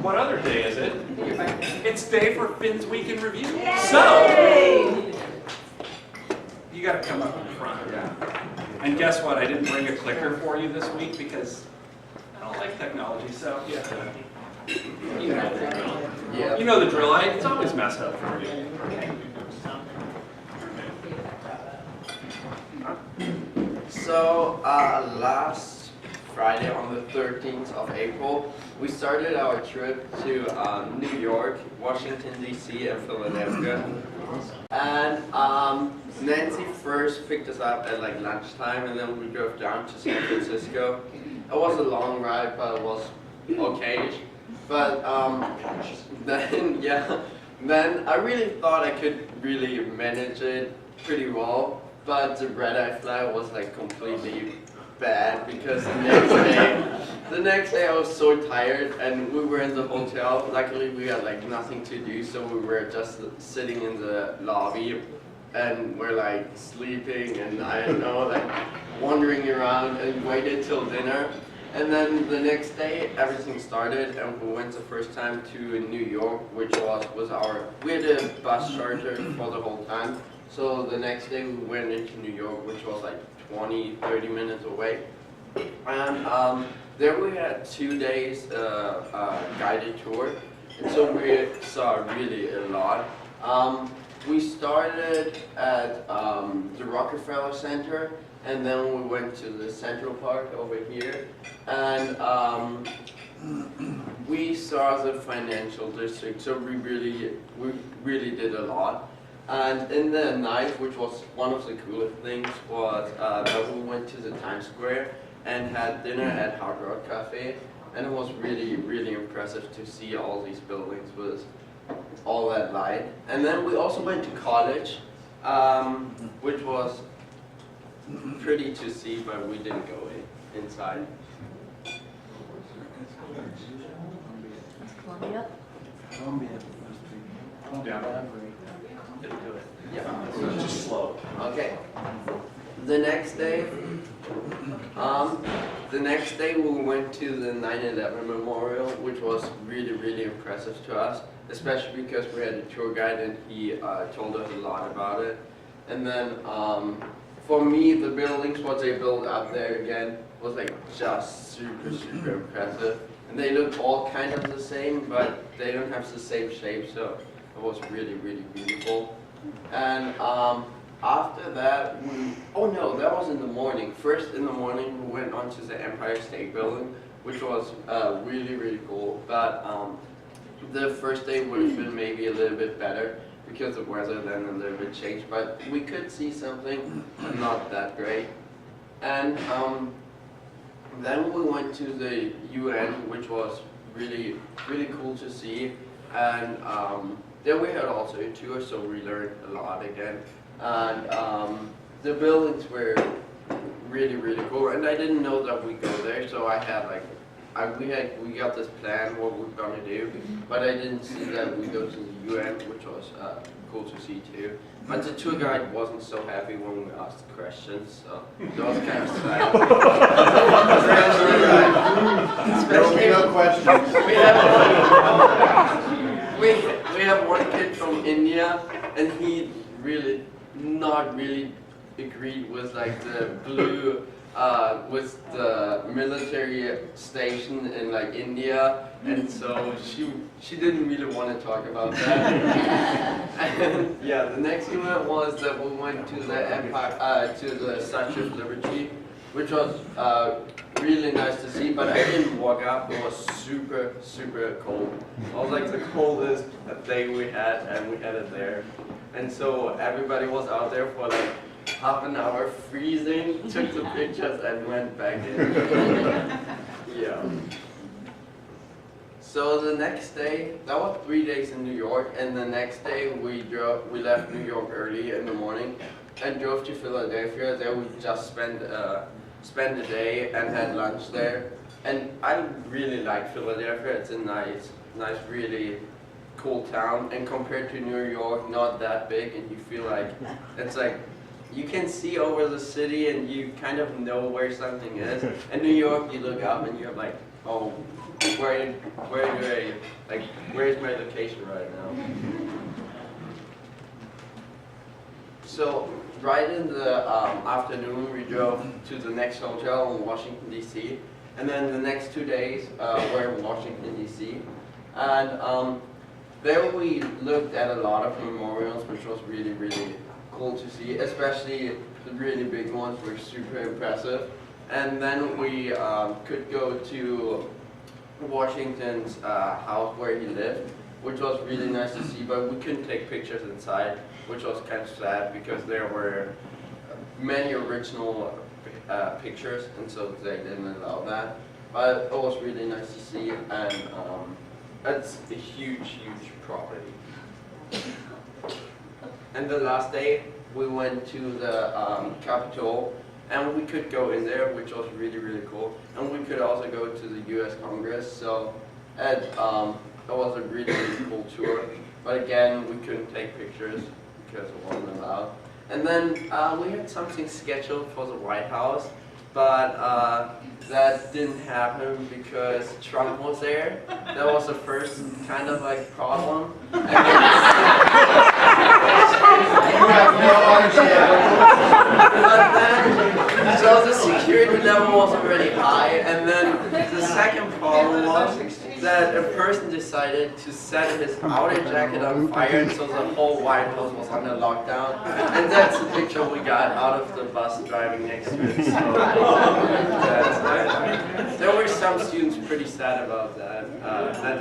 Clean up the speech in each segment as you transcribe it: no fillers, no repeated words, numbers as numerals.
What other day is it? It's day for Finn's Week in Review. Yay! So, you gotta come up in front. Yeah. And guess what? I didn't bring a clicker for you this week because I don't like technology, so yeah. You know the drill. Yeah. You know the drill. It's always messed up for you. So last Friday on the 13th of April, we started our trip to New York, Washington DC, and Philadelphia. And Nancy first picked us up at like lunchtime, and then we drove down to San Francisco. It was a long ride, but it was okay. But then I really thought I could really manage it pretty well. But the red-eye flight was like completely bad because the next day I was so tired, and we were in the hotel. Luckily we had like nothing to do, so we were just sitting in the lobby and we're like sleeping, and I don't know, like wandering around, and waited till dinner. And then the next day everything started, and we went the first time to New York, which we had a bus charter for the whole time. So the next day we went into New York, which was like 20-30 minutes away. And there we had 2 days guided tour, and so we saw really a lot. We started at the Rockefeller Center, and then we went to the Central Park over here, and we saw the financial district, so we really did a lot. And in the night, which was one of the coolest things, was that we went to the Times Square and had dinner at Hard Rock Cafe, and it was really, really impressive to see all these buildings with all that light. And then we also went to college, which was pretty to see, but we didn't go inside. Columbia. Yeah. It'll do it. Yeah. It's just slow. Okay. The next day we went to the 9/11 Memorial, which was really, really impressive to us, especially because we had a tour guide and he told us a lot about it. And then for me, the buildings, what they built up there again, was like just super, super impressive. And they look all kind of the same, but they don't have the same shape, so it was really, really beautiful. And after that, that was in the morning. First in the morning, we went onto the Empire State Building, which was really, really cool. But the first day would have been maybe a little bit better because the weather then a little bit changed. But we could see something, but not that great. And then we went to the UN, which was really, really cool to see. And then we had also a tour, so we learned a lot again. And the buildings were really, really cool. And I didn't know that we go there, so I had like, we got this plan what we're gonna do, but I didn't see that we go to the UN, which was cool to see too. But the tour guide wasn't so happy when we asked questions, so that was kind of sad. Especially no questions. We have one kid from India, and he really not really agreed with like the blue with the military station in like India, and so she didn't really want to talk about that. And yeah, the next event was that we went to the Statue of Liberty, which was really nice to see, but I didn't walk up. It was super, super cold. It was like the coldest day we had, and we had it there. And so everybody was out there for like half an hour freezing, took the pictures, and went back in. Yeah. So the next day, that was 3 days in New York, and the next day we left New York early in the morning and drove to Philadelphia. There we just spent a day and had lunch there. And I really like Philadelphia. It's a nice, really cool town. And compared to New York, not that big, and you feel like it's like you can see over the city and you kind of know where something is. And New York, you look up and you're like, oh, where's my location right now? So right in the afternoon, we drove to the next hotel in Washington, D.C. And then the next 2 days, we're in Washington, D.C. And there we looked at a lot of memorials, which was really, really cool to see, especially the really big ones were super impressive. And then we could go to Washington's house where he lived, which was really nice to see, but we couldn't take pictures inside, which was kind of sad because there were many original pictures, and so they didn't allow that. But it was really nice to see, and it's a huge, huge property. And the last day, we went to the Capitol, and we could go in there, which was really, really cool. And we could also go to the U.S. Congress, so it was a really, really cool tour. But again, we couldn't take pictures because it wasn't allowed. And then we had something scheduled for the White House, but that didn't happen because Trump was there. That was the first kind of like problem. You have no But then, so the security level was already high, and then the second problem was that a person decided to set his outer jacket on fire, and so the whole White House was under lockdown. And that's the picture we got out of the bus driving next to it. So there were some students pretty sad about that, that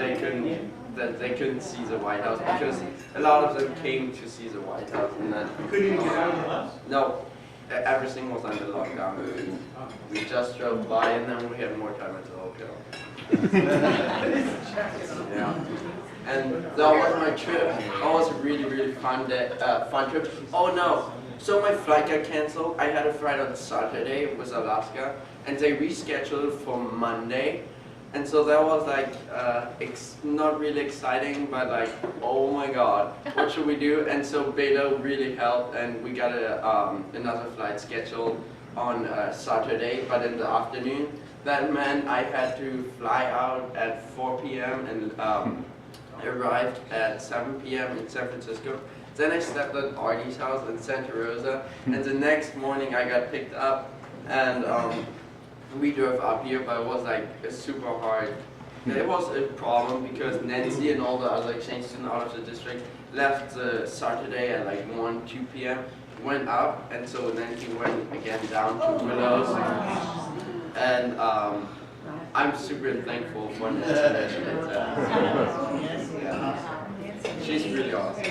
they couldn't see the White House because a lot of them came to see the White House, and then couldn't even get out of the bus? No, everything was under lockdown. We just drove by, and then we had more time at the hotel. Yeah, and that was my trip. That was a really, really fun trip. Oh no! So my flight got canceled. I had a flight on Saturday with Alaska, and they rescheduled it for Monday. And so that was like not really exciting, but like, oh my God, what should we do? And so Bela really helped, and we got another flight scheduled on Saturday, but in the afternoon. That meant I had to fly out at 4 p.m. and arrived at 7 p.m. in San Francisco. Then I slept at Artie's house in Santa Rosa, and the next morning I got picked up, and we drove up here, but it was like super hard. It was a problem because Nancy and all the other exchange students out of the district left Saturday at like 1, 2 p.m. Went up, and so Nancy went again down to Willows. And I'm super thankful for Nancy that she did that. Yeah. She's really awesome.